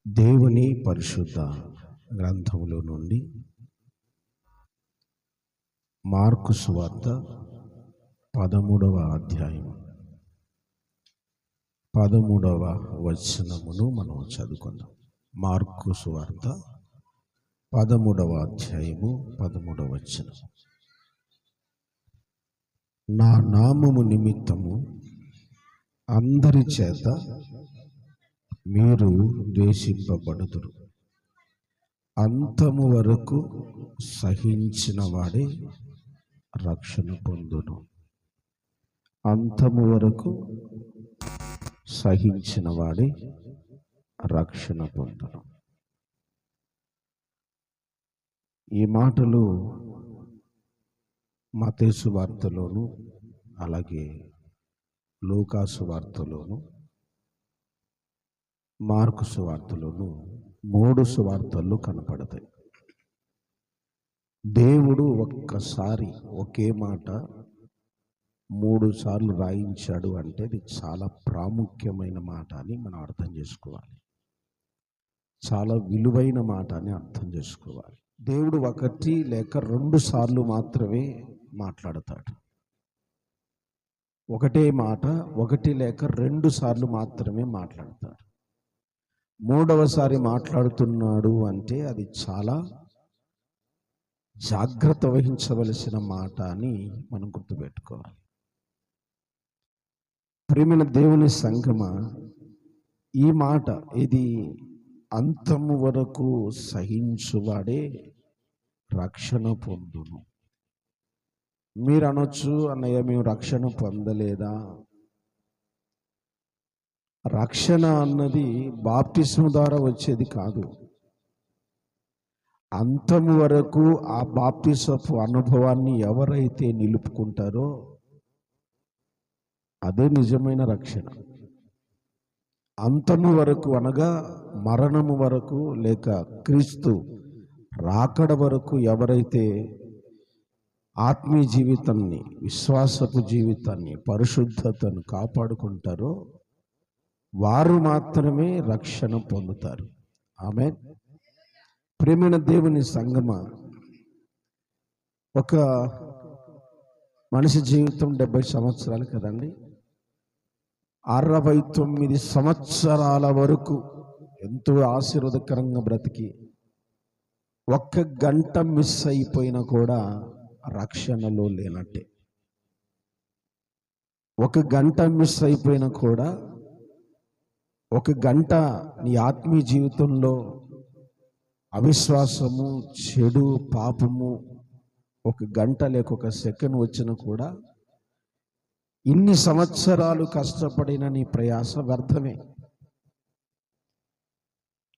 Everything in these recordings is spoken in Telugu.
దేవుని పరిశుద్ధ గ్రంథములో నుండి మార్కు సువార్త 13వ అధ్యాయం 13వ వచనమును మనం చదువుకుందాం. మార్కు సువార్త 13వ అధ్యాయము 13వ వచనం. నా నామము నిమిత్తము అందరి చేత మీరు ద్వేషింపబడుదురు, అంతము వరకు సహించిన వాడే రక్షణ పొందును. అంతము వరకు సహించిన వాడే రక్షణ పొందును. ఈ మాటలు మత్తయి సువార్తలోను అలాగే లూకా సువార్తలోను మార్కు సువార్తలోను 3 సువార్తల్లో కనపడతాయి. దేవుడు ఒక్కసారి ఒకే మాట 3 సార్లు రాయించాడు అంటే ఇది చాలా ప్రాముఖ్యమైన మాట అని మనం అర్థం చేసుకోవాలి. చాలా విలువైన మాట అని అర్థం చేసుకోవాలి. దేవుడు 1 లేక 2 సార్లు మాత్రమే మాట్లాడతాడు. ఒకటే మాట 1 లేక 2 సార్లు మాత్రమే మాట్లాడతాడు. 3వసారి మాట్లాడుతున్నాడు అంటే అది చాలా జాగ్రత్త వహించవలసిన మాట అని మనం గుర్తుపెట్టుకోవాలి. ప్రియమైన దేవుని సంగమా, ఈ మాట ఇది అంతము వరకు సహించువాడే రక్షణ పొందును. మీరు అనొచ్చు, అన్నయ్య మేము రక్షణ పొందలేదా? రక్షణ అన్నది బాప్తిస్మం ద్వారా వచ్చేది కాదు. అంతము వరకు ఆ బాప్తిస్మపు అనుభవాన్ని ఎవరైతే నిలుపుకుంటారో అదే నిజమైన రక్షణ. అంతము వరకు అనగా మరణము వరకు లేక క్రీస్తు రాకడ వరకు ఎవరైతే ఆత్మీయ జీవితాన్ని, విశ్వాసపు జీవితాన్ని, పరిశుద్ధతను కాపాడుకుంటారో వారు మాత్రమే రక్షణ పొందుతారు. ఆమేన్. ప్రియమైన దేవుని సంగమా, ఒక మనిషి జీవితం 70 సంవత్సరాలు కదండి. 69 సంవత్సరాల వరకు ఎంతో ఆశీర్వాదకరంగా బ్రతికి 1 గంట మిస్ అయిపోయినా కూడా రక్షణలో లేనట్టే. 1 గంట మిస్ అయిపోయినా కూడా 1 గంట నీ ఆత్మీయ జీవితంలో అవిశ్వాసము, చెడు, పాపము 1 గంట లేక 1 సెకండ్ వచ్చినా కూడా ఇన్ని సంవత్సరాలు కష్టపడిన నీ ప్రయాస వ్యర్థమే.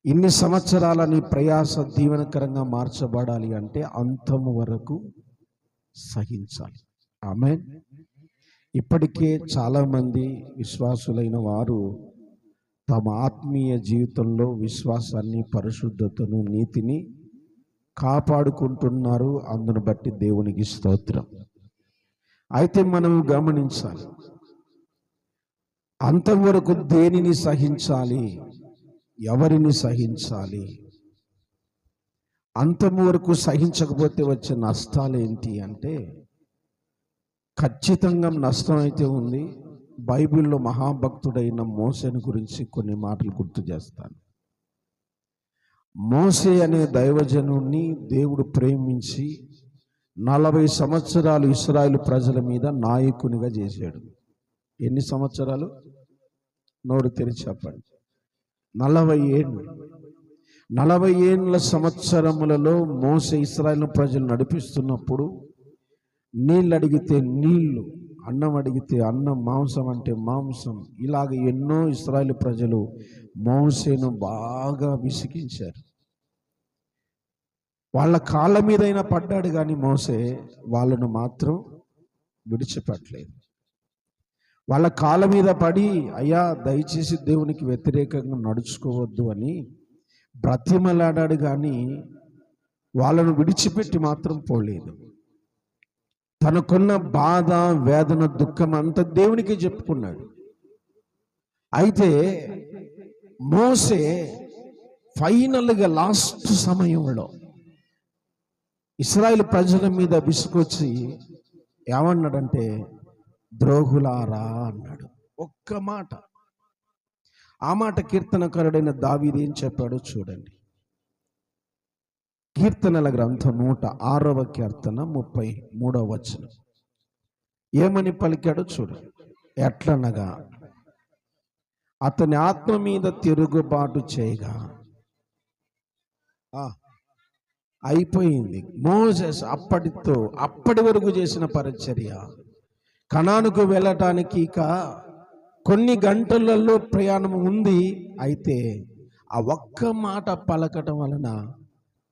ఇన్ని సంవత్సరాల నీ ప్రయాస దీవెనకరంగా మార్చబడాలి అంటే అంతము వరకు సహించాలి. ఆమేన్. ఇప్పటికే చాలామంది విశ్వాసులైన వారు తమ ఆత్మీయ జీవితంలో విశ్వాసాన్ని, పరిశుద్ధతను, నీతిని కాపాడుకుంటున్నారు. అందును బట్టి దేవునికి స్తోత్రం. అయితే మనం గమనించాలి, అంతవరకు దేనిని సహించాలి, ఎవరిని సహించాలి? అంతము వరకు సహించకపోతే వచ్చే నష్టాలు ఏంటి అంటే ఖచ్చితంగా నష్టం అయితే ఉంది. బైబిల్లో మహాభక్తుడైన మోసేను గురించి కొన్ని మాటలు గుర్తు చేస్తాను. మోసే అనే దైవజనుణ్ణి దేవుడు ప్రేమించి 40 సంవత్సరాలు ఇశ్రాయేలు ప్రజల మీద నాయకునిగా చేశాడు. ఎన్ని సంవత్సరాలు? నోరు తెరిచి చెప్పండి. 40 ఏళ్ళు. 40 ఏళ్ళ సంవత్సరములలో మోసే ఇశ్రాయేలు ప్రజలు నడిపిస్తున్నప్పుడు నీళ్ళు అడిగితే నీళ్లు, అన్నం అడిగితే అన్నం, మాంసం అంటే మాంసం, ఇలాగ ఎన్నో ఇశ్రాయేలు ప్రజలు మోసేను బాగా విసిగించారు. వాళ్ళ కాళ్ళ మీదైనా పడ్డాడు కానీ మోసే వాళ్ళను మాత్రం విడిచిపెట్టలేదు. వాళ్ళ కాళ్ళ మీద పడి, అయ్యా దయచేసి దేవునికి వ్యతిరేకంగా నడుచుకోవద్దు అని బ్రతిమలాడాడు కానీ వాళ్ళను విడిచిపెట్టి మాత్రం పోలేదు. తనకున్న బాధ, వేదన, దుఃఖం అంతా దేవునికి చెప్పుకున్నాడు. అయితే మోసే ఫైనల్గా లాస్ట్ సమయంలో ఇశ్రాయేలు ప్రజల మీద విసుకొచ్చి ఏమన్నాడంటే, ద్రోహులారా అన్నాడు. ఒక్క మాట. ఆ మాట కీర్తనకారుడైన దావీదు ఏం చెప్పాడో చూడండి. కీర్తనల గ్రంథం 106వ కీర్తన 33వ వచనం ఏమని పలికాడో చూడండి. ఎట్లనగా అతని ఆత్మ మీద తిరుగుబాటు చేయగా అయిపోయింది. మోసెస్ అప్పటి వరకు చేసిన పరిచర్య కనానుకు వెళ్ళటానికి ఇక కొన్ని గంటలలో ప్రయాణం ఉంది. అయితే ఆ ఒక్క మాట పలకటం వలన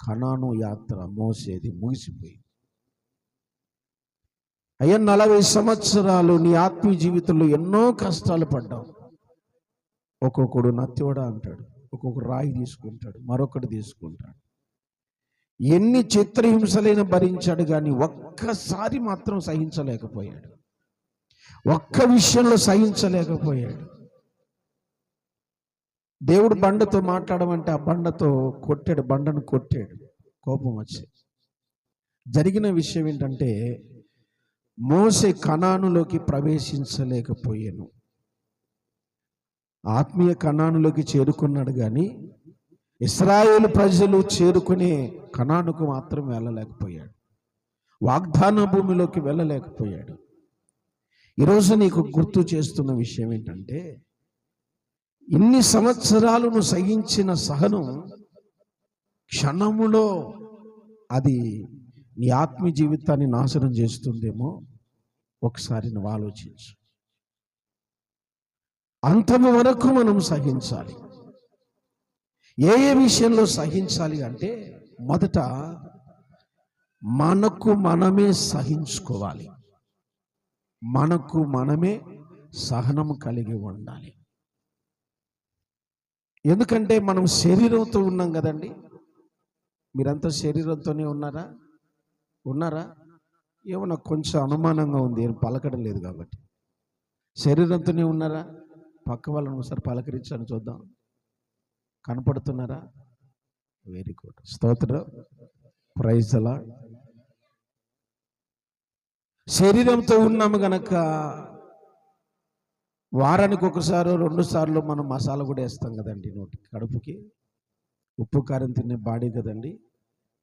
కనాను యాత్ర మోసేది ముగిసిపోయింది. అయ్యా 40 సంవత్సరాలు నీ ఆత్మీయ జీవితంలో ఎన్నో కష్టాలు పడ్డావు. ఒక్కొక్కడు నత్తివడ అంటాడు, ఒక్కొక్కడు రాయి తీసుకుంటాడు, మరొకటి తీసుకుంటాడు. ఎన్ని చిత్రహింసలైన భరించాడు, కానీ ఒక్కసారి మాత్రం సహించలేకపోయాడు. ఒక్క విషయంలో సహించలేకపోయాడు. దేవుడు బండతో మాట్లాడమంటే ఆ బండతో కొట్టాడు, బండను కొట్టాడు, కోపం వచ్చి. జరిగిన విషయం ఏంటంటే, మోసే కనానులోకి ప్రవేశించలేకపోయాను. ఆత్మీయ కనానులోకి చేరుకున్నాడు, కానీ ఇశ్రాయేలు ప్రజలు చేరుకునే కనానుకు మాత్రం వెళ్ళలేకపోయాడు. వాగ్దాన భూమిలోకి వెళ్ళలేకపోయాడు. ఈరోజు నీకు గుర్తు చేస్తున్న విషయం ఏంటంటే, ఇన్ని సంవత్సరాలు నువ్వు సహించిన సహనం క్షణములో అది నీ ఆత్మీయ జీవితాన్ని నాశనం చేస్తుందేమో. ఒకసారి నువ్వు ఆలోచించు. అంతము వరకు మనం సహించాలి. ఏ విషయంలో సహించాలి అంటే, మొదట మనకు మనమే సహించుకోవాలి. మనకు మనమే సహనం కలిగి ఉండాలి. ఎందుకంటే మనం శరీరంతో ఉన్నాం కదండి. మీరంతా శరీరంతోనే ఉన్నారా? ఏమో నాకు కొంచెం అనుమానంగా ఉంది, ఏం పలకడం లేదు కాబట్టి. శరీరంతోనే ఉన్నారా? పక్క వాళ్ళని ఒకసారి పలకరించని చూద్దాం. కనపడుతున్నారా? వెరీ గుడ్, స్తోత్రం, ప్రైజ్ ది లార్డ్. శరీరంతో ఉన్నాము గనక వారానికి ఒకసారి 2 సార్లు మనం మసాలా కూడా వేస్తాం కదండి నోటికి, కడుపుకి. ఉప్పు కారం తినే బాడీ కదండి,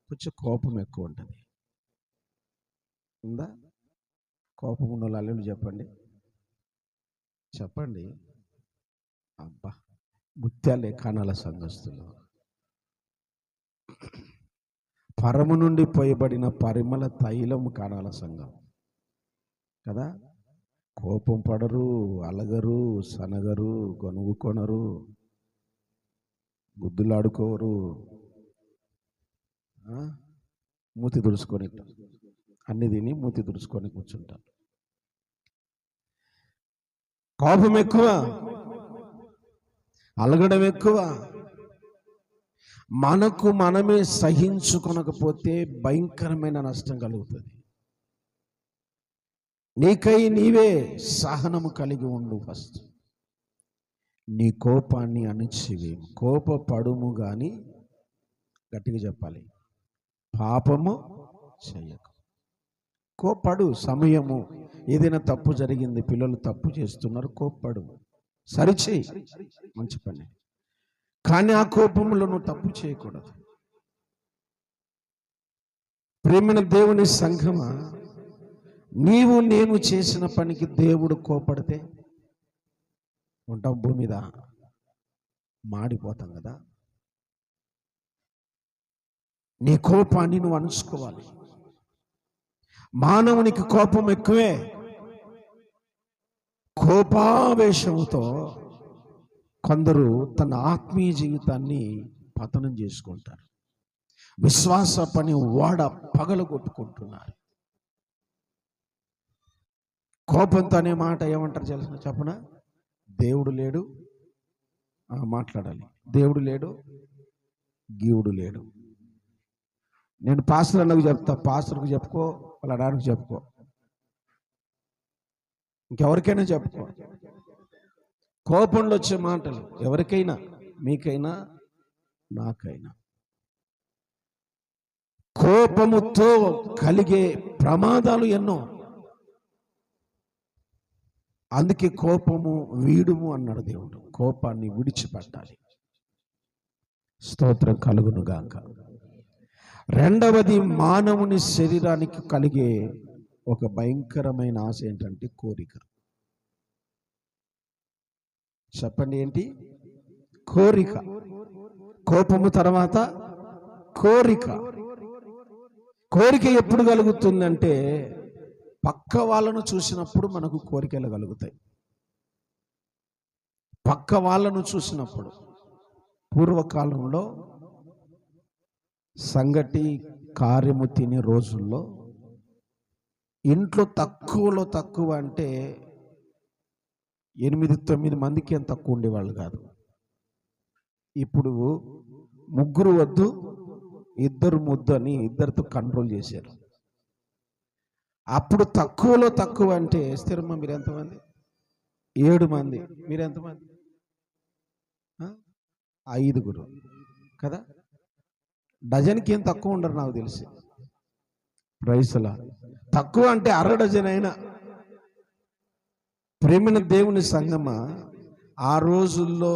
కొంచెం కోపం ఎక్కువ ఉంటుంది. ఉందా? కోపం ఉన్న వాళ్ళు అల్లుళ్ళు చెప్పండి. అబ్బా, ముత్యాలే కానాల సంఘస్థులు. పరము నుండి పోయబడిన పరిమళ తైలం కానాల సంఘం కదా. కోపం పడరు, అలగరు, సనగరు, కొనుగొనరు, గుద్దులాడుకోరు, మూతి దుడుచుకొని అన్ని తిని మూతి దుడుచుకొని కూర్చుంటారు. కోపం ఎక్కువ, అలగడం ఎక్కువ. మనకు మనమే సహించుకొనకపోతే భయంకరమైన నష్టం కలుగుతుంది. నీకై నీవే సహనము కలిగి ఉండు. ఫస్ట్ నీ కోపాన్ని అణిచివేము. కోపపడుము కానీ, గట్టిగా చెప్పాలి, పాపము చెయ్యకు. కోపడు. సమయము ఏదైనా తప్పు జరిగింది, పిల్లలు తప్పు చేస్తున్నారు, కోపడు, సరిచేయి, మంచి పని. కానీ ఆ కోపంలో నువ్వు తప్పు చేయకూడదు. ప్రేమైన దేవుని సంఘమా, నీవు నేను చేసిన పనికి దేవుడు కోపడితే ఉంటాం, భూమి మీద మాడిపోతాం కదా. నీ కోపాన్ని నువ్వు అణుచుకోవాలి. మానవునికి కోపం ఎక్కువే. కోపావేశంతో కొందరు తన ఆత్మీయ జీవితాన్ని పతనం చేసుకుంటారు. విశ్వాస పని వాడ పగలగొట్టుకుంటున్నారు. కోపంతో అనే మాట ఏమంటారు చెప్పనా? దేవుడు లేడు, మాట్లాడాలి. దేవుడు లేడు, గీవుడు లేడు. నేను పాస్టర్ అన్నకు చెప్తా, పాస్టర్కు చెప్పుకో, వాళ్ళ అడానికి చెప్పుకో, ఇంకెవరికైనా చెప్పుకో. కోపంలో వచ్చే మాటలు ఎవరికైనా, మీకైనా, నాకైనా. కోపముతో కలిగే ప్రమాదాలు ఎన్నో. అందుకే కోపము వీడుము అన్నాడు దేవుడు. కోపాన్ని విడిచిపెట్టాలి. స్తోత్రం కలుగును గాక. రెండవది, మానవుని శరీరానికి కలిగే ఒక భయంకరమైన ఆశ ఏంటంటే కోరిక. చెప్పండి, ఏంటి? కోరిక. కోపము తర్వాత కోరిక. కోరిక ఎప్పుడు కలుగుతుందంటే పక్క వాళ్ళను చూసినప్పుడు మనకు కోరికలు కలుగుతాయి. పక్క వాళ్ళను చూసినప్పుడు. పూర్వకాలంలో సంగటి కార్యము తినే రోజుల్లో ఇంట్లో తక్కువలో తక్కువ అంటే 8-9 మందికి ఏం తక్కువ ఉండేవాళ్ళు కాదు. ఇప్పుడు 3 వద్దు 2 ముద్దు అని 2తో కంట్రోల్ చేశారు. అప్పుడు తక్కువలో తక్కువ అంటే స్థిరమ్మ మీరు ఎంతమంది? 7 మంది. మీరు ఎంతమంది? 5 కదా. డజన్కి ఏం తక్కువ ఉండరు నాకు తెలిసి. ప్రైస్లా తక్కువ అంటే 1/2 డజన్ అయినా. ప్రేమిన దేవుని సంగమా, ఆ రోజుల్లో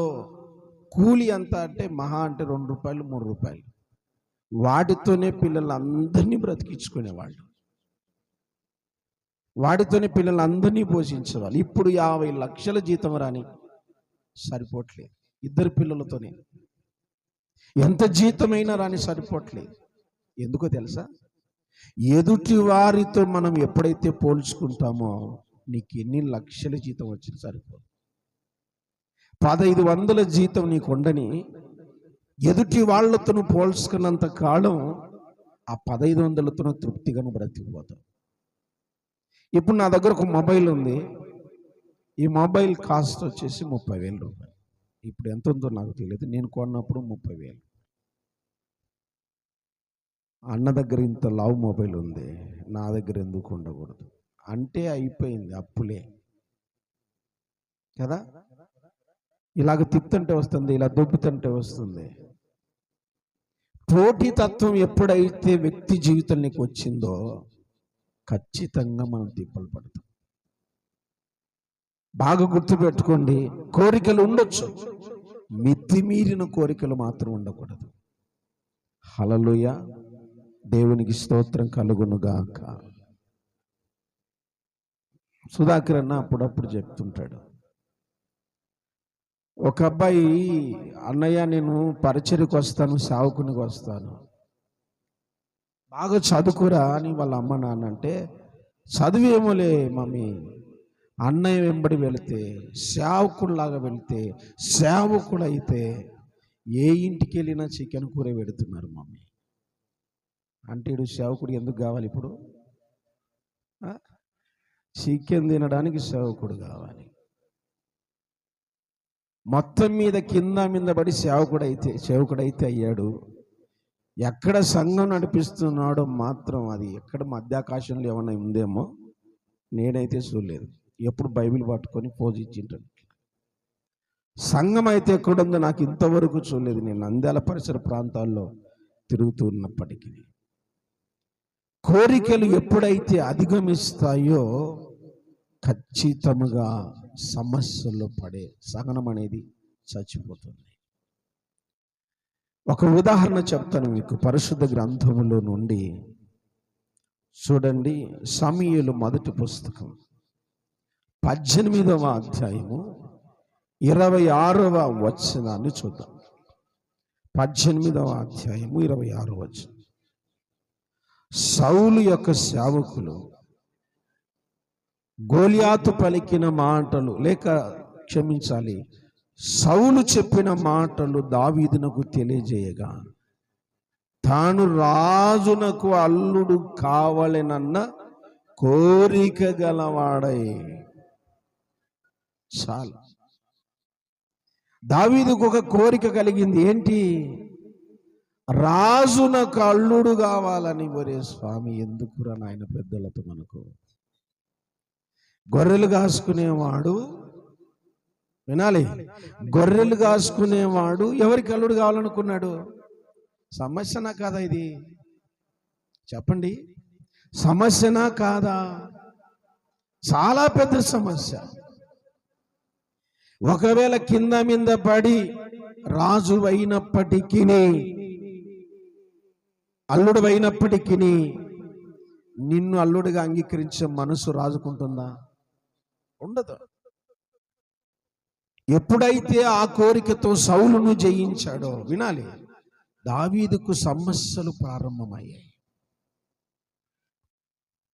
కూలి ఎంత అంటే మహా అంటే 2 రూపాయలు 3 రూపాయలు. వాటితోనే పిల్లలందరినీ బ్రతికించుకునేవాళ్ళు. వాటితోనే పిల్లలందరినీ పోషించేవాళ్ళు. ఇప్పుడు 50 లక్షల జీతం రాని సరిపోవట్లేదు. 2 పిల్లలతోనే ఎంత జీతమైనా రాని సరిపోవట్లేదు. ఎందుకో తెలుసా? ఎదుటి వారితో మనం ఎప్పుడైతే పోల్చుకుంటామో నీకు ఎన్ని లక్షల జీతం వచ్చినా సరిపోదు. 1500 జీతం నీకు ఉండని ఎదుటి వాళ్ళతో పోల్చుకున్నంత కాలం ఆ 1500తో తృప్తిగా బ్రతికిపోతావు. ఇప్పుడు నా దగ్గర ఒక మొబైల్ ఉంది. ఈ మొబైల్ కాస్ట్ వచ్చేసి 30,000 రూపాయలు. ఇప్పుడు ఎంత ఉందో నాకు తెలియదు. నేను కొన్నప్పుడు 30,000. అన్న దగ్గర ఇంత లావ్ మొబైల్ ఉంది, నా దగ్గర ఎందుకు ఉండకూడదు అంటే అయిపోయింది, అప్పులే కదా. ఇలాగ తిప్పుతుంటే వస్తుంది, ఇలా దొబ్బుతుంటే వస్తుంది. పోటీతత్వం ఎప్పుడైతే వ్యక్తి జీవితం నీకు వచ్చిందో ఖచ్చితంగా మనం తిప్పలు పడతాం. బాగా గుర్తుపెట్టుకోండి, కోరికలు ఉండొచ్చు, మితిమీరిన కోరికలు మాత్రం ఉండకూడదు. హల్లెలూయా. దేవునికి స్తోత్రం కలుగునుగాక. సుధాకర్ అన్న అప్పుడప్పుడు చెప్తుంటాడు, ఒక అబ్బాయి, అన్నయ్య నేను పరిచర్యకు వస్తాను, సావుకునికి వస్తాను, బాగా చదువుకురా అని వాళ్ళ అమ్మ నాన్న అంటే, చదివేమోలే మమ్మీ, అన్నయ్య వెంబడి వెళితే, సేవకుడిలాగా వెళితే, సేవకుడు అయితే ఏ ఇంటికి వెళ్ళినా చికెన్ కూర పెడుతున్నారు మమ్మీ అంటే, ఇడు సేవకుడు ఎందుకు కావాలి? ఇప్పుడు చికెన్ తినడానికి సేవకుడు మొత్తం మీద కింద మీద పడి సేవకుడైతే అయ్యాడు. ఎక్కడ సంఘం నడిపిస్తున్నాడో మాత్రం అది ఎక్కడ మధ్యాకాశంలో ఏమన్నా ఉందేమో నేనైతే చూడలేదు. ఎప్పుడు బైబిల్ పట్టుకొని పోజ్ ఇచ్చింటాడు. సంఘం అయితే ఎక్కడుందో నాకు ఇంతవరకు చూడలేదు. నేను నంద్యాల పరిసర ప్రాంతాల్లో తిరుగుతూ ఉన్నప్పటికీ కోరికలు ఎప్పుడైతే అధిగమిస్తాయో ఖచ్చితంగా సమస్యల్లో పడే సహనం అనేది చచ్చిపోతుంది. ఒక ఉదాహరణ చెప్తాను మీకు పరిశుద్ధ గ్రంథములో నుండి. చూడండి, సమూయేలు మొదటి పుస్తకం 18వ అధ్యాయము 26వ వచనాన్ని చూద్దాం. 18వ అధ్యాయము 26వ వచనం. సౌలు యొక్క సేవకులు గోలియాతు పలికిన మాటలు, లేక క్షమించాలి, సౌలు చెప్పిన మాటలు దావీదునకు తెలియజేయగా, తాను రాజునకు అల్లుడు కావాలనన్న కోరిక గలవాడై. చాలు, దావీదుకు ఒక కోరిక కలిగింది. ఏంటి? రాజునకు అల్లుడు కావాలని. ఒరే స్వామి, ఎందుకురా నాయన పెద్దలతో మనకు. గొర్రెలు కాసుకునేవాడు వినాలి. గొర్రెలు కాసుకునేవాడు ఎవరికి అల్లుడు కావాలనుకున్నాడు? సమస్యనా కాదా ఇది? చెప్పండి, సమస్యనా కాదా? చాలా పెద్ద సమస్య. ఒకవేళ కింద మీద పడి రాజు అయినప్పటికీ, అల్లుడు అయినప్పటికీ నిన్ను అల్లుడిగా అంగీకరించే మనసు రాజుకుంటుందా? ఉండదు. ఎప్పుడైతే ఆ కోరికతో సౌలును జయించాడో, వినాలి, దావీదుకు సమస్యలు ప్రారంభమయ్యాయి.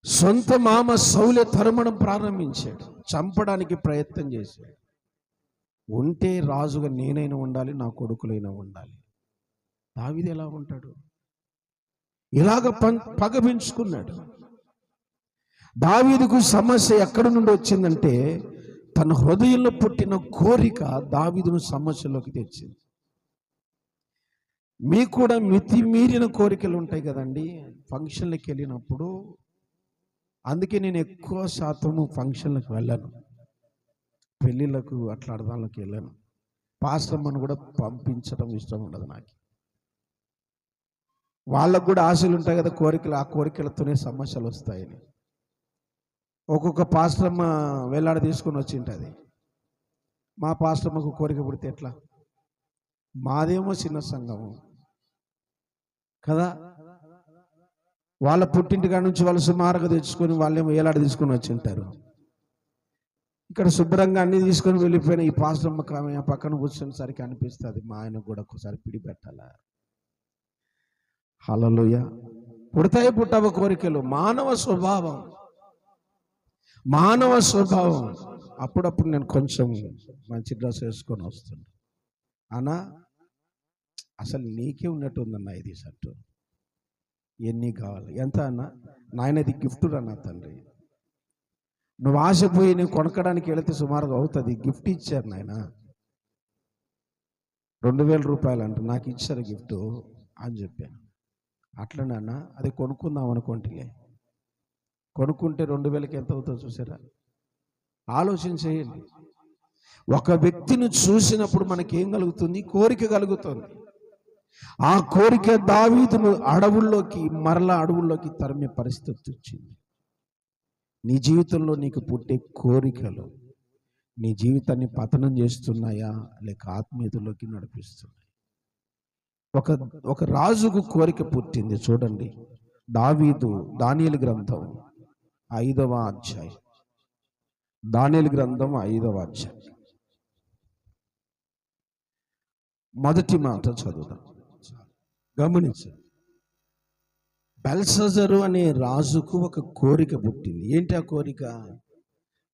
సొంత మామ సౌలే తరమడం ప్రారంభించాడు, చంపడానికి ప్రయత్నం చేశాడు. ఉంటే రాజుగా నేనైనా ఉండాలి, నా కొడుకులైనా ఉండాలి. దావీదు ఎలా ఉంటాడు? ఇలాగ పగ పెంచుకున్నాడు. దావీదుకు సమస్య ఎక్కడి నుండి వచ్చిందంటే, తన హృదయంలో పుట్టిన కోరిక దావీదును సమస్యలోకి తెచ్చింది. మీకు కూడా మితిమీరిన కోరికలు ఉంటాయి కదండి ఫంక్షన్లకు వెళ్ళినప్పుడు. అందుకే నేను ఎక్కువ శాతము ఫంక్షన్లకు వెళ్ళను, పెళ్ళిళ్ళకు అట్లా అర్థాలకు వెళ్ళను. పాస్టర్మను కూడా పంపించడం ఇష్టం ఉండదు నాకు. వాళ్ళకు కూడా ఆశలు ఉంటాయి కదా, కోరికలు. ఆ కోరికలతోనే సమస్యలు వస్తాయని ఒక్కొక్క పాస్టర్మ వేలాడ తీసుకొని వచ్చింటుంది. మా పాస్టర్మకు కోరిక పుడితే ఎట్లా? మాదేమో చిన్న సంఘము కదా, వాళ్ళ పుట్టింటి కాడ నుంచి వాళ్ళు సుమారుగా తెచ్చుకొని వాళ్ళేమో వేలాడ తీసుకొని వచ్చి ఉంటారు. ఇక్కడ శుభ్రంగా అన్ని తీసుకొని వెళ్ళిపోయిన ఈ పాస్టర్మకు ఆమె పక్కన కూర్చునేసరికి అనిపిస్తుంది, మా ఆయనకు కూడా ఒకసారి పిడి పెట్టాలా. హల్లెలూయా. పుడతాయి పుట్టవ కోరికలు, మానవ స్వభావం. మానవ స్వభావం. అప్పుడప్పుడు నేను కొంచెం మంచి డ్రెస్ వేసుకొని వస్తున్నా, అన్నా అసలు నీకే ఉన్నట్టు ఉందన్న ఇది షర్టు, ఎన్ని కావాలి, ఎంత అన్న? నాయనది గిఫ్ట్ రన్నా తండ్రి, నువ్వు ఆశపోయి నువ్వు కొనకడానికి వెళితే సుమారుగా అవుతుంది, గిఫ్ట్ ఇచ్చారు నాయన, 2000 రూపాయలు అంట, నాకు ఇచ్చారు గిఫ్ట్ అని చెప్పాను. అట్లనే అన్న, అది కొనుక్కుందాం అనుకుంటే, కొనుక్కుంటే 2000కి ఎంత అవుతుందో చూసారా? ఆలోచన చేయండి. ఒక వ్యక్తిని చూసినప్పుడు మనకేం కలుగుతుంది? కోరిక కలుగుతుంది. ఆ కోరిక దావీదును మరలా అడవుల్లోకి తరిమే పరిస్థితి వచ్చింది. నీ జీవితంలో నీకు పుట్టే కోరికలు నీ జీవితాన్ని పతనం చేస్తున్నాయా, లేక ఆత్మీయతలోకి నడిపిస్తున్నాయి? ఒక రాజుకు కోరిక పుట్టింది. చూడండి, దావీదు దానియేలు గ్రంథం 5వ అధ్యాయం. దానియేలు గ్రంథం 5వ అధ్యాయం మొదటి మాట చదువుదాం. గమనించండి, బెల్షస్సరు అనే రాజుకు ఒక కోరిక పుట్టింది. ఏంటి ఆ కోరిక?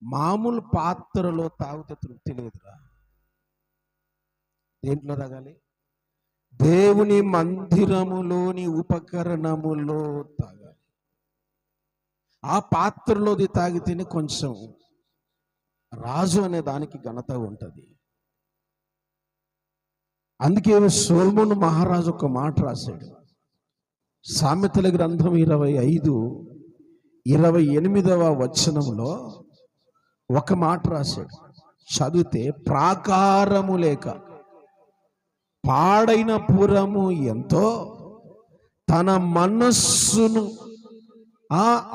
మామూలు పాత్రలో తాగితే తృప్తి లేదురా. దేంట్లో తాగాలి? దేవుని మందిరములోని ఉపకరణములో తాగాలి. ఆ పాత్రలోది తాగితేనే కొంచెం రాజు అనే దానికి ఘనత ఉంటుంది. అందుకే సొలొమోను మహారాజు ఒక మాట రాశాడు. సామెతల గ్రంథం 25:28వ వచనంలో ఒక మాట రాశాడు. చదివితే, ప్రాకారము లేక పాడైన పురము ఎంతో, తన మనస్సును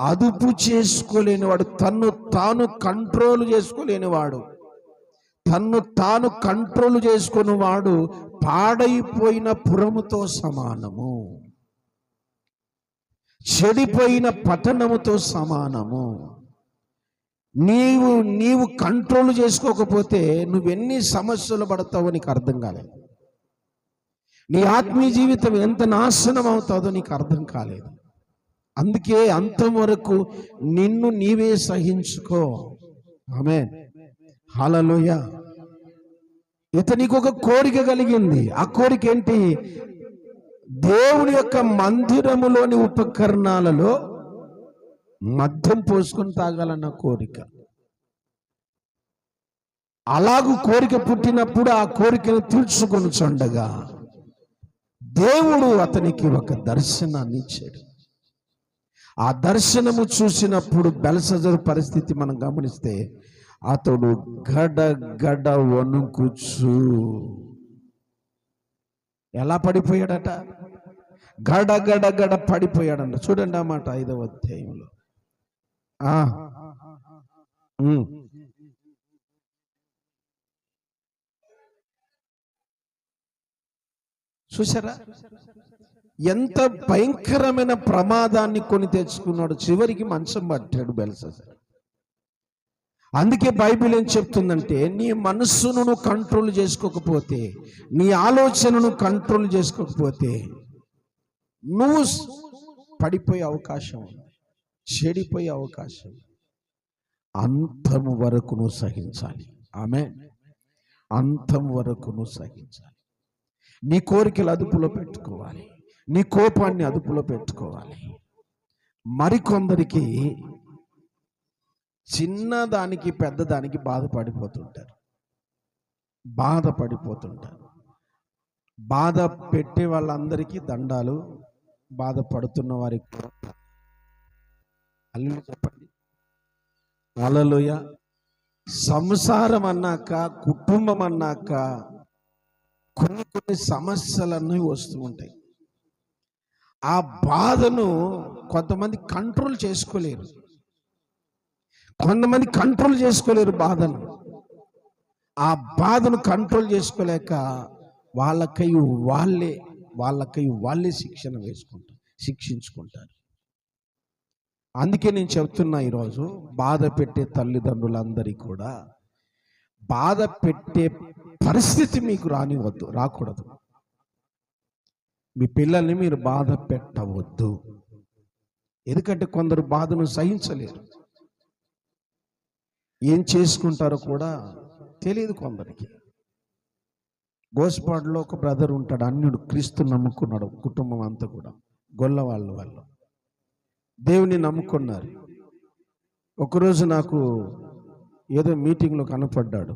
అదుపు చేసుకోలేనివాడు, తన్ను తాను కంట్రోల్ చేసుకోలేనివాడు, తన్ను తాను కంట్రోల్ చేసుకునేవాడు పాడైపోయిన పురముతో సమానము, చెడిపోయిన పట్టణముతో సమానము. నీవు కంట్రోల్ చేసుకోకపోతే నువ్వెన్ని సమస్యలు పడతావో నీకు అర్థం కాలేదు. నీ ఆత్మీయ జీవితం ఎంత నాశనం అవుతుందో నీకు అర్థం కాలేదు. అందుకే అంతవరకు నిన్ను నీవే సహించుకో. ఆమేన్, హల్లెలూయా. ఇతనికి ఒక కోరిక కలిగింది. ఆ కోరిక ఏంటి? దేవుని యొక్క మందిరములోని ఉపకరణాలలో మద్యం పోసుకొని తాగాలన్న కోరిక. అలాగూ కోరిక పుట్టినప్పుడు ఆ కోరికను తీర్చుకొని చూడగా దేవుడు అతనికి ఒక దర్శనాన్ని ఇచ్చాడు. ఆ దర్శనము చూసినప్పుడు బెల్షస్సరు పరిస్థితి మనం గమనిస్తే, అతడు గడ గడ వణుకుచు ఎలా పడిపోయాడట? గడ గడ గడ పడిపోయాడంట. చూడండి ఆ మాట 5వ అధ్యాయంలో. చూసారా ఎంత భయంకరమైన ప్రమాదాన్ని కొని తెచ్చుకున్నాడు. చివరికి మంచం పట్టాడు బెల్షస్సర్. అందుకే బైబిల్ ఏం చెప్తుందంటే, నీ మనస్సును నువ్వు కంట్రోల్ చేసుకోకపోతే, నీ ఆలోచనను కంట్రోల్ చేసుకోకపోతే నువ్వు పడిపోయే అవకాశం ఉంది, చెడిపోయే అవకాశం. అంతము వరకు నువ్వు సహించాలి. ఆమేన్. అంతం వరకు నువ్వు సహించాలి. నీ కోరికలు అదుపులో పెట్టుకోవాలి, నీ కోపాన్ని అదుపులో పెట్టుకోవాలి. మరికొందరికి చిన్నదానికి పెద్దదానికి బాధపడిపోతుంటారు. బాధ పెట్టే వాళ్ళందరికీ దండాలు, బాధపడుతున్న వారికి హల్లెలూయా చెప్పండి. హల్లెలూయా. సంసారం అన్నాక, కుటుంబం అన్నాక కొన్ని సమస్యలన్నీ వస్తూ ఉంటాయి. ఆ బాధను కొంతమంది కంట్రోల్ చేసుకోలేరు, బాధను. ఆ బాధను కంట్రోల్ చేసుకోలేక వాళ్ళకై వాళ్ళే శిక్షించుకుంటారు. అందుకే నేను చెప్తున్నా ఈరోజు, బాధ పెట్టే తల్లిదండ్రులందరికీ కూడా బాధ పెట్టే పరిస్థితి మీకు రాకూడదు. మీ పిల్లల్ని మీరు బాధ పెట్టవద్దు. ఎందుకంటే కొందరు బాధను సహించలేరు, ఏం చేసుకుంటారో కూడా తెలియదు కొందరికి. గోస్పాడులో ఒక బ్రదర్ ఉంటాడు, అన్యుడు, క్రీస్తు నమ్ముకున్నాడు. కుటుంబం అంతా కూడా గొల్ల వాళ్ళు దేవుని నమ్ముకున్నారు. ఒకరోజు నాకు ఏదో మీటింగ్లో కనపడ్డాడు.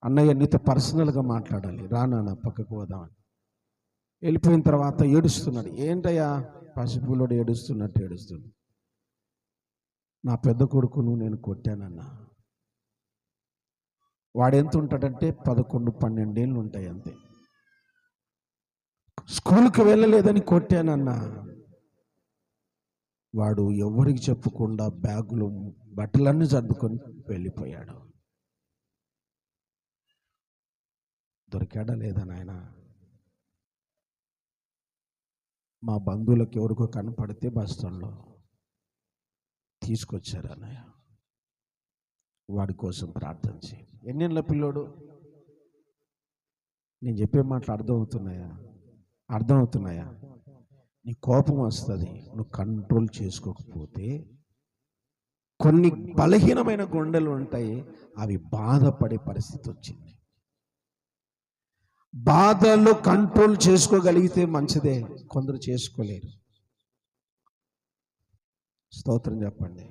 అన్నయ్య, నీతో పర్సనల్గా మాట్లాడాలి, రానా పక్కకు పోదామని. వెళ్ళిపోయిన తర్వాత ఏడుస్తున్నాడు. ఏంటయ్యా? పసిపిల్లోడు ఏడుస్తున్నట్టు. నా పెద్ద కొడుకును నేను కొట్టానన్నా. వాడెంత ఉంటాడంటే 11-12 ఏళ్ళు ఉంటాయి అంతే. స్కూల్కి వెళ్ళలేదని కొట్టానన్నా. వాడు ఎవరికి చెప్పకుండా బ్యాగులు బట్టలన్నీ సర్దుకొని వెళ్ళిపోయాడు. దొరికాడా లేదా నాయన? మా బంధువులకు ఎవరికో కనపడితే బస్ స్టాండ్లో తీసుకొచ్చారు అన్నయ్య. వాడి కోసం ప్రార్థన చేయి. ఎన్నేళ్ళ పిల్లోడు? నేను చెప్పే మాటలు అర్థమవుతున్నాయా? నీ కోపం వస్తుంది, నువ్వు కంట్రోల్ చేసుకోకపోతే కొన్ని బలహీనమైన గుండెలు ఉంటాయి, అవి బాధపడే పరిస్థితి వచ్చింది. బాధలు కంట్రోల్ చేసుకోగలిగితే మంచిదే, కొందరు చేసుకోలేరు. స్తోత్రం చెప్పండి.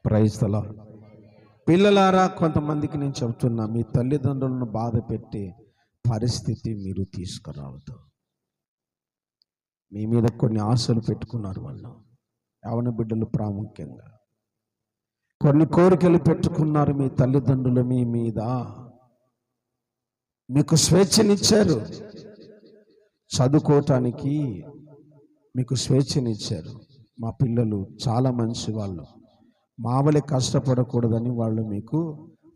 Praise the Lord. పిల్లలారా, కొంతమందికి నేను చెబుతున్నా, మీ తల్లిదండ్రులను బాధ పెట్టే పరిస్థితి మీరు తీసుకురావద్దు. మీ మీద కొన్ని ఆశలు పెట్టుకున్నారు వాళ్ళు, యవ్వన బిడ్డలు ప్రాముఖ్యంగా కొన్ని కోరికలు పెట్టుకున్నారు మీ తల్లిదండ్రులు మీ మీద. మీకు స్వేచ్ఛనిచ్చారు, చదువుకోవటానికి మీకు స్వేచ్ఛనిచ్చారు. మా పిల్లలు చాలా మంచి వాళ్ళు, మామూలే కష్టపడకూడదని వాళ్ళు మీకు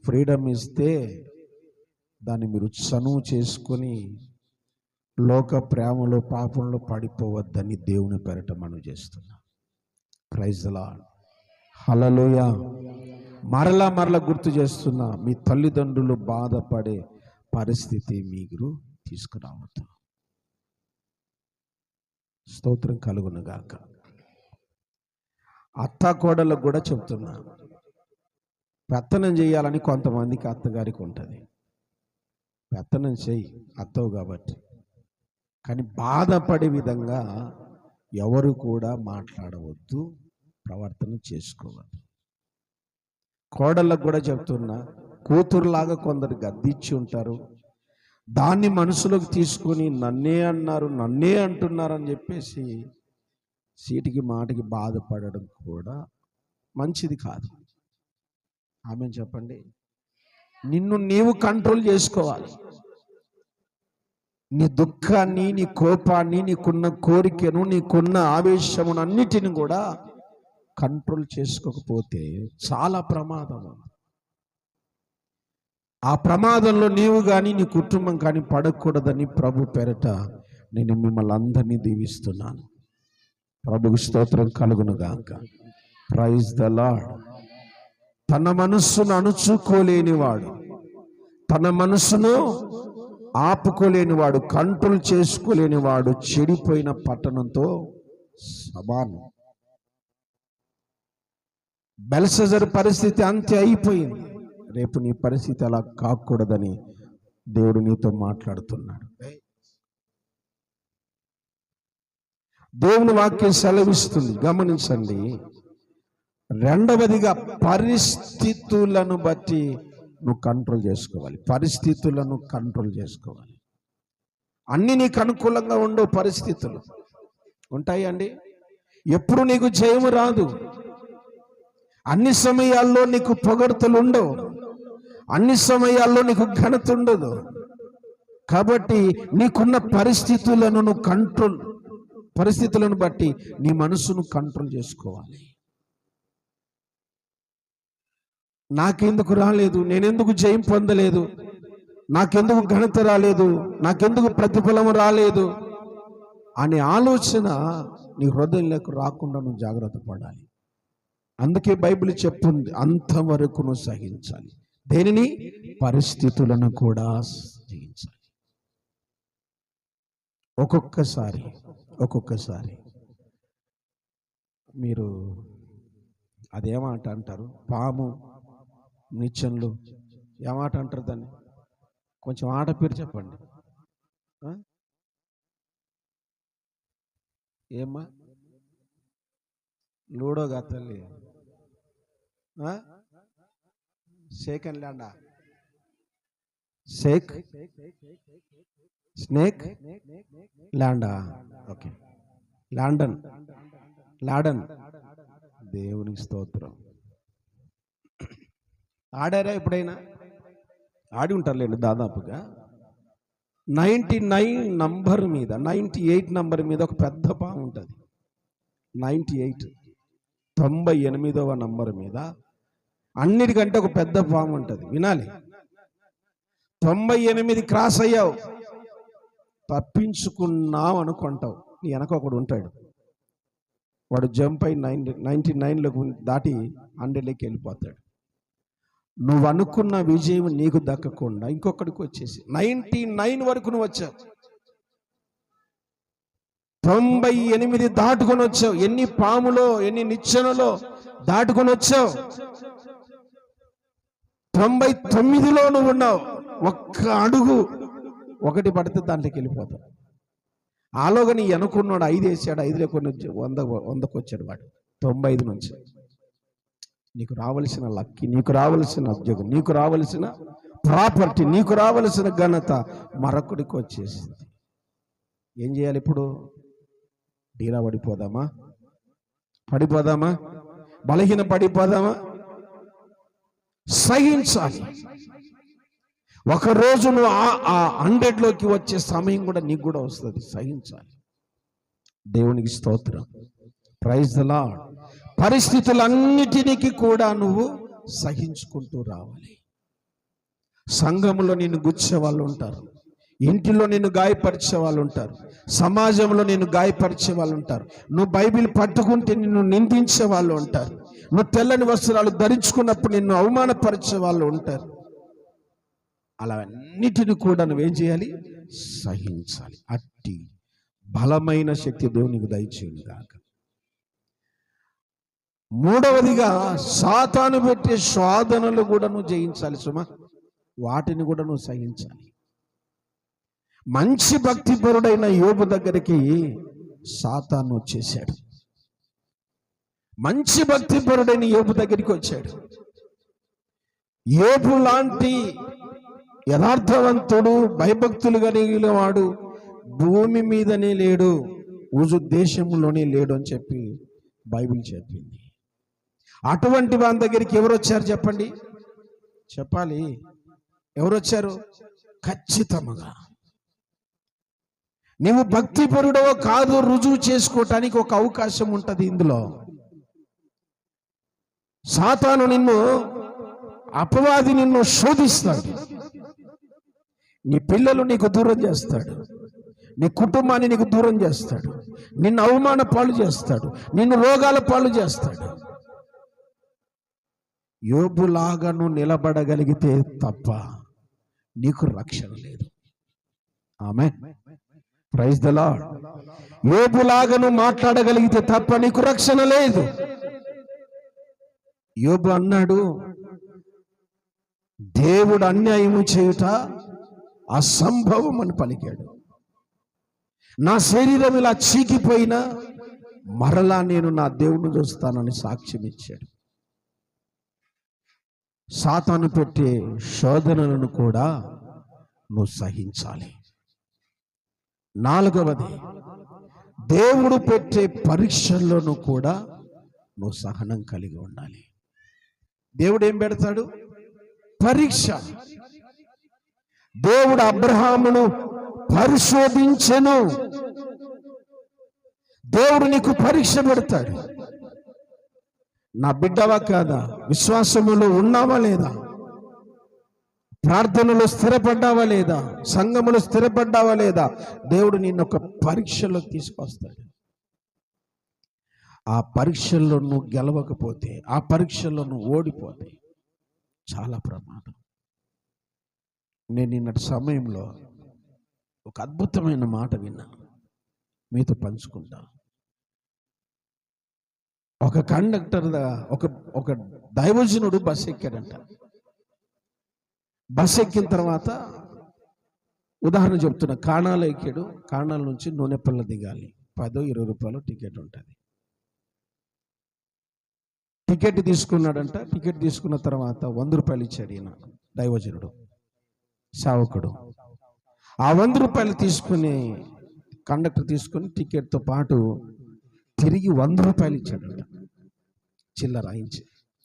ఫ్రీడమ్ ఇస్తే దాన్ని మీరు చనువు చేసుకొని లోక ప్రేమలో పాపంలో పడిపోవద్దని దేవుని పేరట మనం చేస్తున్నాం. Praise the lord. హల్లెలూయా. మరలా గుర్తు చేస్తున్నా, మీ తల్లిదండ్రులు బాధపడే పరిస్థితి మీరు తీసుకురావద్దు. స్తోత్రం కలుగునుగాక. అత్త కోడళ్ళకు కూడా చెప్తున్నా, పెత్తనం చేయాలని కొంతమందికి అత్తగారికి ఉంటుంది. పెత్తనం చెయ్యి, అత్తవు కాబట్టి. కానీ బాధపడే విధంగా ఎవరు కూడా మాట్లాడవద్దు, ప్రవర్తన చేసుకోవద్దు. కోడళ్ళకు కూడా చెప్తున్నా, కూతురులాగా కొందరు గద్దిచ్చి ఉంటారు, దాన్ని మనసులోకి తీసుకొని నన్నే అంటున్నారని చెప్పేసి సీటికి మాటికి బాధపడడం కూడా మంచిది కాదు. ఆమె చెప్పండి. నిన్ను నీవు కంట్రోల్ చేసుకోవాలి. నీ దుఃఖాన్ని, నీ కోపాన్ని, నీకున్న కోరికను, నీకున్న ఆవేశమును అన్నిటిని కూడా కంట్రోల్ చేసుకోకపోతే చాలా ప్రమాదము. ఆ ప్రమాదంలో నీవు కానీ నీ కుటుంబం కానీ పడకూడదని ప్రభు పేరట నేను మిమ్మల్ని అందరినీ దీవిస్తున్నాను. ప్రభుకు స్తోత్రం కలుగునుగాక. Praise the Lord. తన మనస్సును అణుచుకోలేనివాడు, తన మనస్సును ఆపుకోలేనివాడు, కంట్రోల్ చేసుకోలేనివాడు చెడిపోయిన పట్టణంతో సమానం. బెల్షజరు పరిస్థితి అంతే అయిపోయింది. రేపు నీ పరిస్థితి అలా కాకూడదని దేవుడు నీతో మాట్లాడుతున్నాడు. దేవుని వాక్యం సెలవిస్తుంది, గమనించండి. రెండవదిగా పరిస్థితులను బట్టి నువ్వు కంట్రోల్ చేసుకోవాలి. పరిస్థితులను కంట్రోల్ చేసుకోవాలి. అన్ని నీకు అనుకూలంగా ఉండవు పరిస్థితులు ఉంటాయి అండి. ఎప్పుడు నీకు జయము రాదు. అన్ని సమయాల్లో నీకు పొగడ్తలు ఉండవు. అన్ని సమయాల్లో నీకు ఘనత ఉండదు. కాబట్టి నీకున్న పరిస్థితులను బట్టి నీ మనసును కంట్రోల్ చేసుకోవాలి. నాకెందుకు రాలేదు, నేనెందుకు జయం పొందలేదు, నాకెందుకు ఘనత రాలేదు, నాకెందుకు ప్రతిఫలం రాలేదు అనే ఆలోచన నీ హృదయంలోకి రాకుండా నువ్వు జాగ్రత్త పడాలి. అందుకే బైబిల్ చెప్తుంది, అంతవరకు నువ్వు సహించాలి. దేనిని? పరిస్థితులను కూడా సహించాలి. ఒక్కొక్కసారి మీరు అదేమాట అంటారు, పాము నిచ్చెనలు ఏమాట అంటారు దాన్ని? కొంచెం ఆట పేరు చెప్పండి. ఏమ్మా? లూడోగా తల్లి, షేక్ అండ్ ల్యాండా? స్నేక్ ల్యాండా? Okay, Laden. దేవునికి స్తోత్రం. ఆడారా ఎప్పుడైనా? ఆడి ఉంటారులేండి. దాదాపుగా 99 నంబర్ మీద, 98 నంబర్ మీద ఒక పెద్ద పాము ఉంటుంది. 98వ నంబర్ మీద అన్నిటికంటే ఒక పెద్ద పాము ఉంటుంది. వినాలి, 98 క్రాస్ అయ్యావు, తప్పించుకున్నావు అనుకుంటావు. నీ వెనక ఒకడు ఉంటాడు, వాడు జంప్ అయి 99లోకి దాటి 100లోకి వెళ్ళిపోతాడు. నువ్వు అనుకున్న విజయం నీకు దక్కకుండా ఇంకొకడికి వచ్చేసి 99 వరకు నువ్వు వచ్చావు. 98 దాటుకొని వచ్చావు. ఎన్ని పాములో, ఎన్ని నిచ్చెనలో దాటుకొని వచ్చావు. 99లో నువ్వు ఉన్నావు. ఒక్క అడుగు ఒకటి పడితే దాంట్లోకి వెళ్ళిపోతావు. ఆలోగా నీ అనుకున్నాడు 5 వేసాడు, 5లో కొన్ని 100కు వచ్చాడు వాడు. 95 నుంచి నీకు రావలసిన లక్కీ, నీకు రావలసిన ఉద్యోగం, నీకు రావలసిన ప్రాపర్టీ, నీకు రావలసిన ఘనత మరొకడికి వచ్చేసింది. ఏం చేయాలి ఇప్పుడు? డీలా పడిపోదామా? బలహీన పడిపోదామా? సహించాలి. ఒకరోజు నువ్వు ఆ 100లోకి వచ్చే సమయం కూడా నీకు కూడా వస్తుంది. సహించాలి. దేవునికి స్తోత్రం. Praise the lord. పరిస్థితులన్నిటినీ కూడా నువ్వు సహించుకుంటూ రావాలి. సంఘంలో నిన్ను గుచ్చే వాళ్ళు ఉంటారు, ఇంటిలో నిన్ను గాయపరిచే వాళ్ళు ఉంటారు, సమాజంలో నిన్ను గాయపరిచే వాళ్ళు ఉంటారు. నువ్వు బైబిల్ పట్టుకుంటే నిన్ను నిందించే వాళ్ళు ఉంటారు. నువ్వు తెల్లని వస్త్రాలు ధరించుకున్నప్పుడు నిన్ను అవమానపరిచే వాళ్ళు ఉంటారు. అలా అన్నిటిని కూడా నువ్వేం చేయాలి? సహించాలి. అట్టి బలమైన శక్తి దేవునికి దయచేయును గాక. మూడవదిగా సాతాను పెట్టే శోధనలు కూడా నువ్వు జయించాలి సుమా. వాటిని కూడా నువ్వు సహించాలి. మంచి భక్తిపరుడైన యోబు దగ్గరికి సాతాను వచ్చేసాడు. మంచి భక్తిపరుడైన యోబు దగ్గరికి వచ్చాడు. యోబు లాంటి యథార్థవంతుడు, భయభక్తులు కలిగిన వాడు భూమి మీదనే లేడు, ఊజు దేశంలోనే లేడు అని చెప్పి బైబిల్ చెప్పింది. అటువంటి వాని దగ్గరికి ఎవరు వచ్చారు చెప్పండి? చెప్పాలి. ఎవరు వచ్చారు? ఖచ్చితంగా నీవు భక్తిపరుడవో కాదు రుజువు చేసుకోవటానికి ఒక అవకాశం ఉంటుంది. ఇందులో సాతాను నిన్ను, అపవాది నిన్ను శోధిస్తాడు. నీ పిల్లలు నీకు దూరం చేస్తాడు, నీ కుటుంబాన్ని నీకు దూరం చేస్తాడు, నిన్ను అవమాన పాలు చేస్తాడు, నిన్ను రోగాల పాలు చేస్తాడు. యోబులాగా నువ్వు నిలబడగలిగితే తప్ప నీకు రక్షణ లేదు. ఆమేన్. Praise the lord. యోబులాగా నువ్వు మాట్లాడగలిగితే తప్ప నీకు రక్షణ లేదు. యోబు అన్నాడు, దేవుడు అన్యాయము చేయుట అసంభవం అని పలికాడు. నా శరీరం ఇలా చీకిపోయినా మరలా నేను నా దేవుణ్ణి చూస్తానని సాక్ష్యం ఇచ్చాడు. సాతాను పెట్టే శోధనలను కూడా నువ్వు సహించాలి. 4వది, దేవుడు పెట్టే పరీక్షల్లోనూ కూడా నువ్వు సహనం కలిగి ఉండాలి. దేవుడు ఏం పెడతాడు? పరీక్ష. దేవుడు అబ్రహామును పరిశోధించెను. దేవుడు నీకు పరీక్ష పెడతాడు. నా బిడ్డవా కాదా? విశ్వాసములో ఉన్నావా లేదా? ప్రార్థనలో స్థిరపడ్డావా లేదా? సంఘములో స్థిరపడ్డావా లేదా? దేవుడు నిన్ను ఒక పరీక్షలో తీసుకొస్తాడు. ఆ పరీక్షల్లో నువ్వు గెలవకపోతే, ఆ పరీక్షల్లో నువ్వు ఓడిపోతే చాలా ప్రమాదం. నేను నిన్నటి సమయంలో ఒక అద్భుతమైన మాట విన్నా, మీతో పంచుకుంటా. ఒక కండక్టర్, ఒక దైవజనుడు బస్ ఎక్కాడంట. బస్ ఎక్కిన తర్వాత, ఉదాహరణ చెప్తున్నా, కాణాలు ఎక్కాడు. కాణాల నుంచి నూనెపల్ల దిగాలి. 10-20 రూపాయలు టికెట్ ఉంటుంది. టికెట్ తీసుకున్నాడంట. టికెట్ తీసుకున్న తర్వాత 100 రూపాయలు ఇచ్చాడు ఈయన దైవజనుడు, సేవకుడు. ఆ 100 రూపాయలు తీసుకుని, కండక్టర్ తీసుకుని టికెట్తో పాటు తిరిగి 100 రూపాయలు ఇచ్చాడంట. చిల్లర రాయించి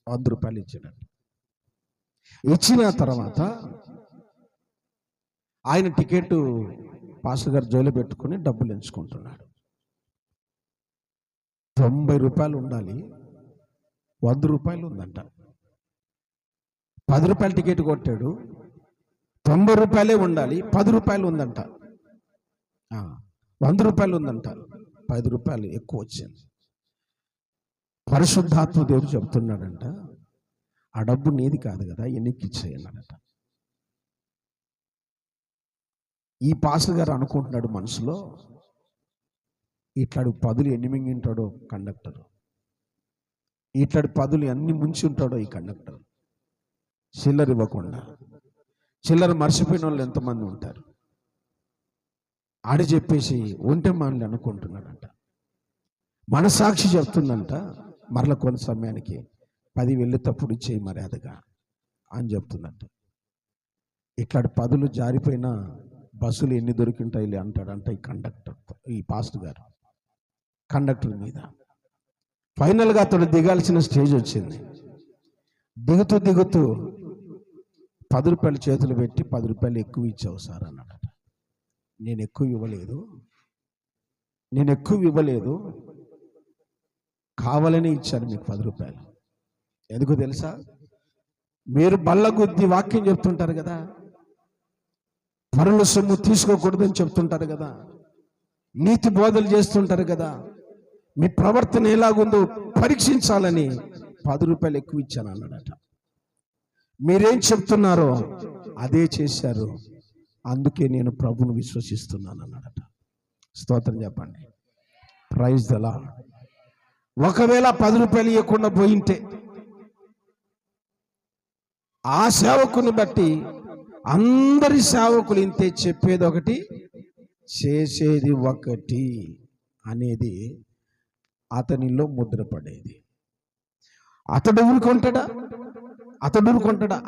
100 రూపాయలు ఇచ్చాడంట. ఇచ్చిన తర్వాత ఆయన టికెట్ పాస్టర్ గారు జోలు పెట్టుకుని డబ్బులు ఎంచుకుంటున్నాడు. 90 రూపాయలు ఉండాలి, 100 రూపాయలు ఉందంట. 10 రూపాయల టికెట్ కొట్టాడు, 90 రూపాయలే ఉండాలి, 10 రూపాయలు ఉందంట. 100 రూపాయలు ఉందంట, 10 రూపాయలు ఎక్కువ వచ్చింది. పరిశుద్ధాత్మ దేవుడు చెప్తున్నాడంట, ఆ డబ్బు నీది కాదు కదా, ఎన్నికి ఇచ్చేయన్నాడట. ఈ పాస్టర్ గారు అనుకుంటున్నాడు మనసులో, ఇట్లాడు 10 ఎన్ని మింగింటాడో కండక్టర్, ఇట్లాడు 10 అన్ని ముంచి ఉంటాడో ఈ కండక్టర్. చిల్లర ఇవ్వకుండా, చిల్లర మర్చిపోయిన వాళ్ళు ఎంతమంది ఉంటారు. ఆడి చెప్పేసి ఉంటే మనల్ని అనుకుంటున్నాడంట. మనసాక్షి చెప్తుందంట, మరల కొంత సమయానికి 10 వెళ్ళేటప్పుడు ఇచ్చేయి మర్యాదగా అని చెప్తుందంట. ఇట్లాంటి 10 జారిపోయిన బస్సులు ఎన్ని దొరికింటాయి అంటాడంట ఈ కండక్టర్, ఈ పాస్టర్ గారు కండక్టర్ మీద. ఫైనల్గా అతడు దిగాల్సిన స్టేజ్ వచ్చింది. దిగుతూ 10 రూపాయలు చేతులు పెట్టి 10 రూపాయలు ఎక్కువ ఇచ్చావు సార్ అన్నాడట. నేను ఎక్కువ ఇవ్వలేదు, కావాలని ఇచ్చాను మీకు 10 రూపాయలు. ఎందుకో తెలుసా? మీరు బల్ల గుద్ది వాక్యం చెప్తుంటారు కదా, పరుల సొమ్ము తీసుకోకూడదని చెప్తుంటారు కదా, నీతి బోధలు చేస్తుంటారు కదా, మీ ప్రవర్తన ఎలాగుందో పరీక్షించాలని 10 రూపాయలు ఎక్కువ ఇచ్చాను అన్నాడట. మీరేం చెప్తున్నారో అదే చేశారు, అందుకే నేను ప్రభువును విశ్వసిస్తున్నాను అన్నాడట. స్తోత్రం చెప్పండి. Praise the Lord. ఒకవేళ 10 రూపాయలు ఇవ్వకుండా పోయింటే, ఆ సేవకుని బట్టి అందరి సేవకులు ఇంతే, చెప్పేది ఒకటి చేసేది ఒకటి అనేది అతనిలో ముద్రపడేది. అతడు ఊరుకుంటాడా?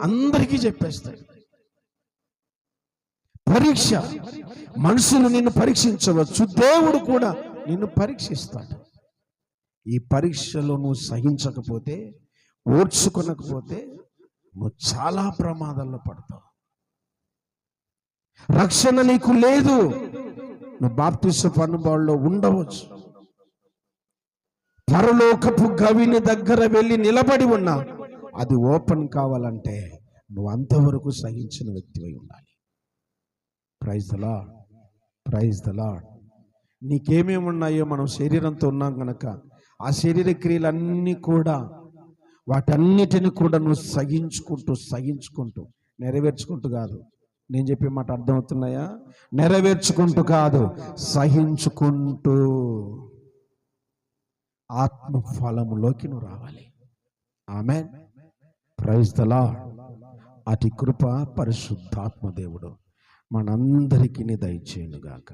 అందరికీ చెప్పేస్తాడు. పరీక్ష. మనుషులు నిన్ను పరీక్షించవచ్చు, దేవుడు కూడా నిన్ను పరీక్షిస్తాడు. ఈ పరీక్షలో నువ్వు సహించకపోతే, ఓర్చుకొనకపోతే నువ్వు చాలా ప్రమాదాల్లో పడతావు. రక్షణ నీకు లేదు. నువ్వు బాప్తిస్మపు అనుభవాల్లో ఉండవచ్చు. పరలోకపు గవిని దగ్గర వెళ్ళి నిలబడి ఉన్నా అది ఓపెన్ కావాలంటే నువ్వు అంతవరకు సహించిన వ్యక్తివై ఉండాలి. Praise the lord, praise the lord. నీకేమేమి ఉన్నాయో మనం శరీరంతో ఉన్నాం కనుక ఆ శరీర క్రియలన్నీ కూడా వాటన్నిటిని కూడా నువ్వు సహించుకుంటూ నెరవేర్చుకుంటూ కాదు. నేను చెప్పే మాట అర్థమవుతున్నాయా? నెరవేర్చుకుంటూ కాదు, సహించుకుంటూ ఆత్మ ఫలములోకి నువ్వు రావాలి. ఆమేన్, ప్రైజ్ ద లార్డ్. అతి కృప పరిశుద్ధాత్మ దేవుడు మనందరికీ దయచేయును గాక.